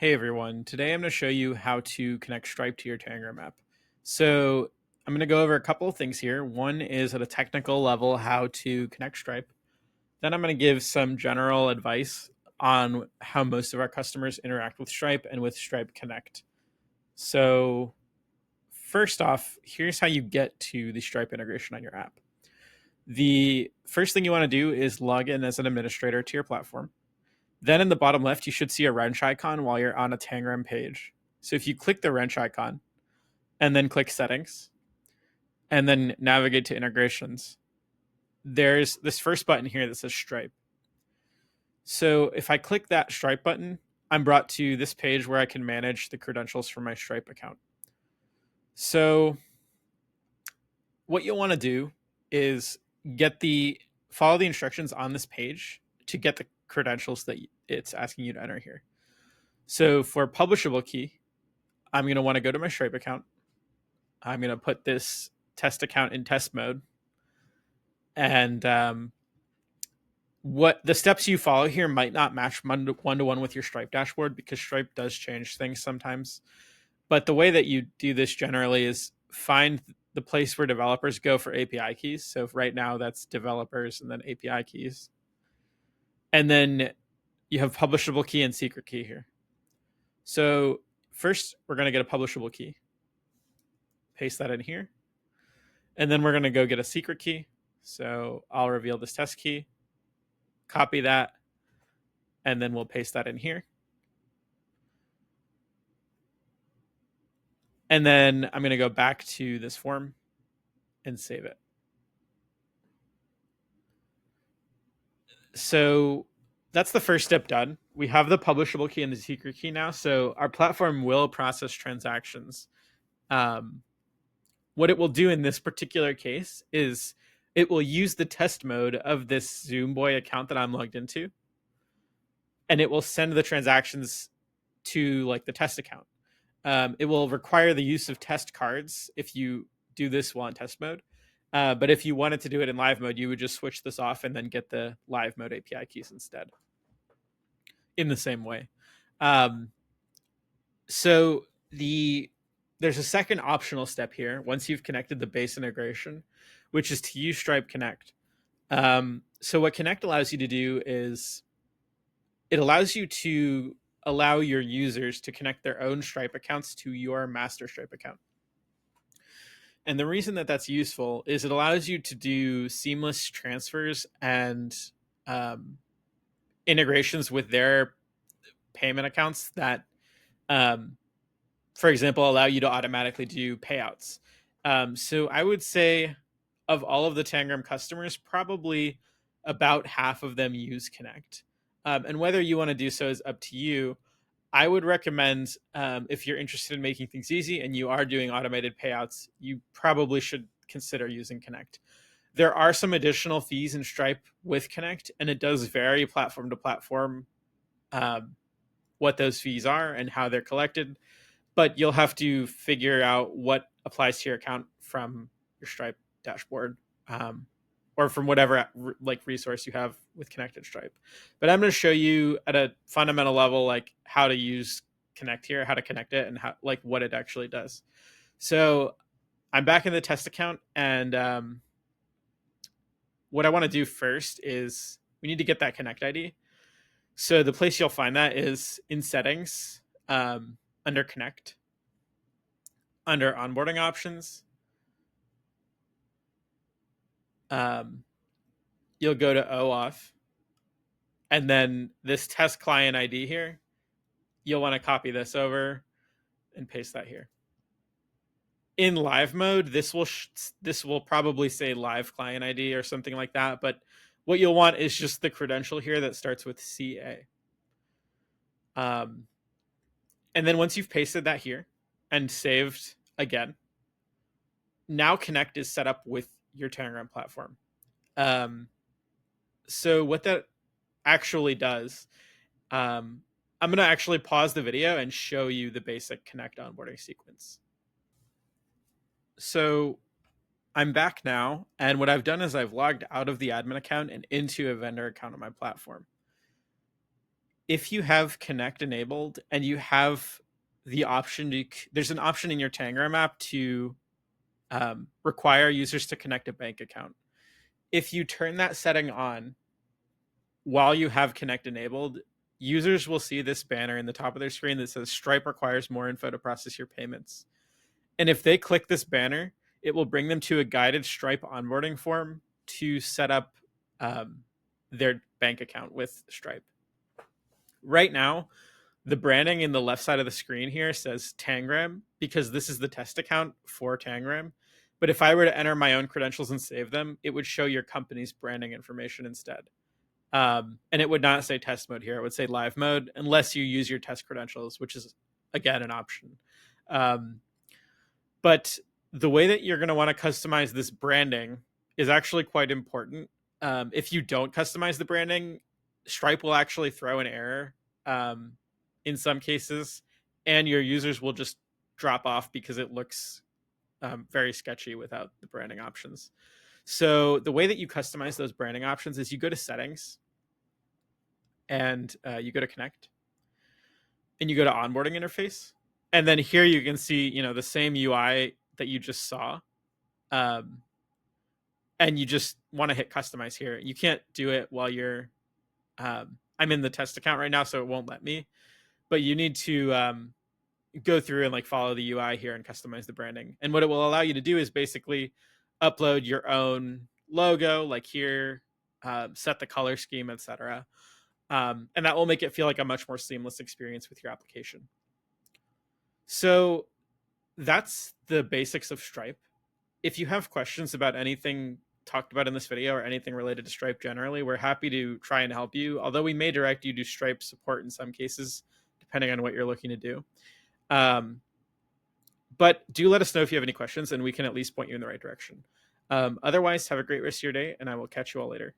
Hey everyone, today I'm going to show you how to connect Stripe to your Tangram app. So I'm going to go over a couple of things here. One is at a technical level, how to connect Stripe. Then I'm going to give some general advice on how most of our customers interact with Stripe and with Stripe Connect. So first off, here's how you get to the Stripe integration on your app. The first thing you want to do is log in as an administrator to your platform. Then in the bottom left, you should see a wrench icon while you're on a Tangram page. So if you click the wrench icon and then click settings and then navigate to integrations, there's this first button here that says Stripe. So if I click that Stripe button, I'm brought to this page where I can manage the credentials for my Stripe account. So what you'll want to do is follow the instructions on this page to get the credentials that it's asking you to enter here. So for publishable key, I'm going to want to go to my Stripe account. I'm going to put this test account in test mode. And what the steps you follow here might not match one to one with your Stripe dashboard because Stripe does change things sometimes. But the way that you do this generally is find the place where developers go for API keys. So right now that's developers and then API keys. And then you have publishable key and secret key here. So first, we're going to get a publishable key. Paste that in here. And then we're going to go get a secret key. So I'll reveal this test key, copy that, and then we'll paste that in here. And then I'm going to go back to this form and save it. So that's the first step done. We have the publishable key and the secret key now. So our platform will process transactions. What it will do in this particular case is it will use the test mode of this Zoomboy account that I'm logged into, and it will send the transactions to like the test account. It will require the use of test cards if you do this while in test mode. But if you wanted to do it in live mode, you would just switch this off and then get the live mode API keys instead in the same way. So there's a second optional step here once you've connected the base integration, which is to use Stripe Connect. So what Connect allows you to do is it allows you to allow your users to connect their own Stripe accounts to your master Stripe account. And the reason that that's useful is it allows you to do seamless transfers and integrations with their payment accounts that, for example, allow you to automatically do payouts. So I would say of all of the Tangram customers, probably about half of them use Connect. And whether you want to do so is up to you. I would recommend if you're interested in making things easy and you are doing automated payouts, you probably should consider using Connect. There are some additional fees in Stripe with Connect, and it does vary platform to platform what those fees are and how they're collected. But you'll have to figure out what applies to your account from your Stripe dashboard. Or from whatever like resource you have with connected Stripe. But I'm going to show you at a fundamental level like how to use Connect here, how to connect it, and how like what it actually does. So I'm back in the test account, and what I want to do first is we need to get that Connect ID. So the place you'll find that is in settings, under Connect, under onboarding options. You'll go to OAuth, and then this test client ID here, you'll want to copy this over and paste that here. In live mode, this will probably say live client ID or something like that, but what you'll want is just the credential here that starts with CA. And then once you've pasted that here and saved again, now Connect is set up with your Tangram platform. So what that actually does, I'm going to actually pause the video and show you the basic Connect onboarding sequence. So I'm back now, and what I've done is I've logged out of the admin account and into a vendor account on my platform. if you have Connect enabled and you have the option to, there's an option in your Tangram app to require users to connect a bank account. If you turn that setting on while you have Connect enabled, users will see this banner in the top of their screen that says Stripe requires more info to process your payments. And if they click this banner, it will bring them to a guided Stripe onboarding form to set up their bank account with Stripe. Right now, the branding in the left side of the screen here says Tangram because this is the test account for Tangram. But if I were to enter my own credentials and save them, it would show your company's branding information instead. And it would not say test mode here. It would say live mode unless you use your test credentials, which is, again, an option. But the way that you're going to want to customize this branding is actually quite important. If you don't customize the branding, Stripe will actually throw an error in some cases, and your users will just drop off because it looks very sketchy without the branding options. So the way that you customize those branding options is you go to settings and you go to connect and you go to onboarding interface. And then here you can see, the same UI that you just saw. And you just want to hit customize here. You can't do it while you're, I'm in the test account right now, so it won't let me, but you need to go through and follow the UI here and customize the branding. And what it will allow you to do is basically upload your own logo, like here, set the color scheme, etc. And that will make it feel like a much more seamless experience with your application. So that's the basics of Stripe. If you have questions about anything talked about in this video or anything related to Stripe generally, we're happy to try and help you, although we may direct you to Stripe support in some cases, depending on what you're looking to do. But do let us know if you have any questions, and we can at least point you in the right direction. Otherwise, have a great rest of your day, and I will catch you all later.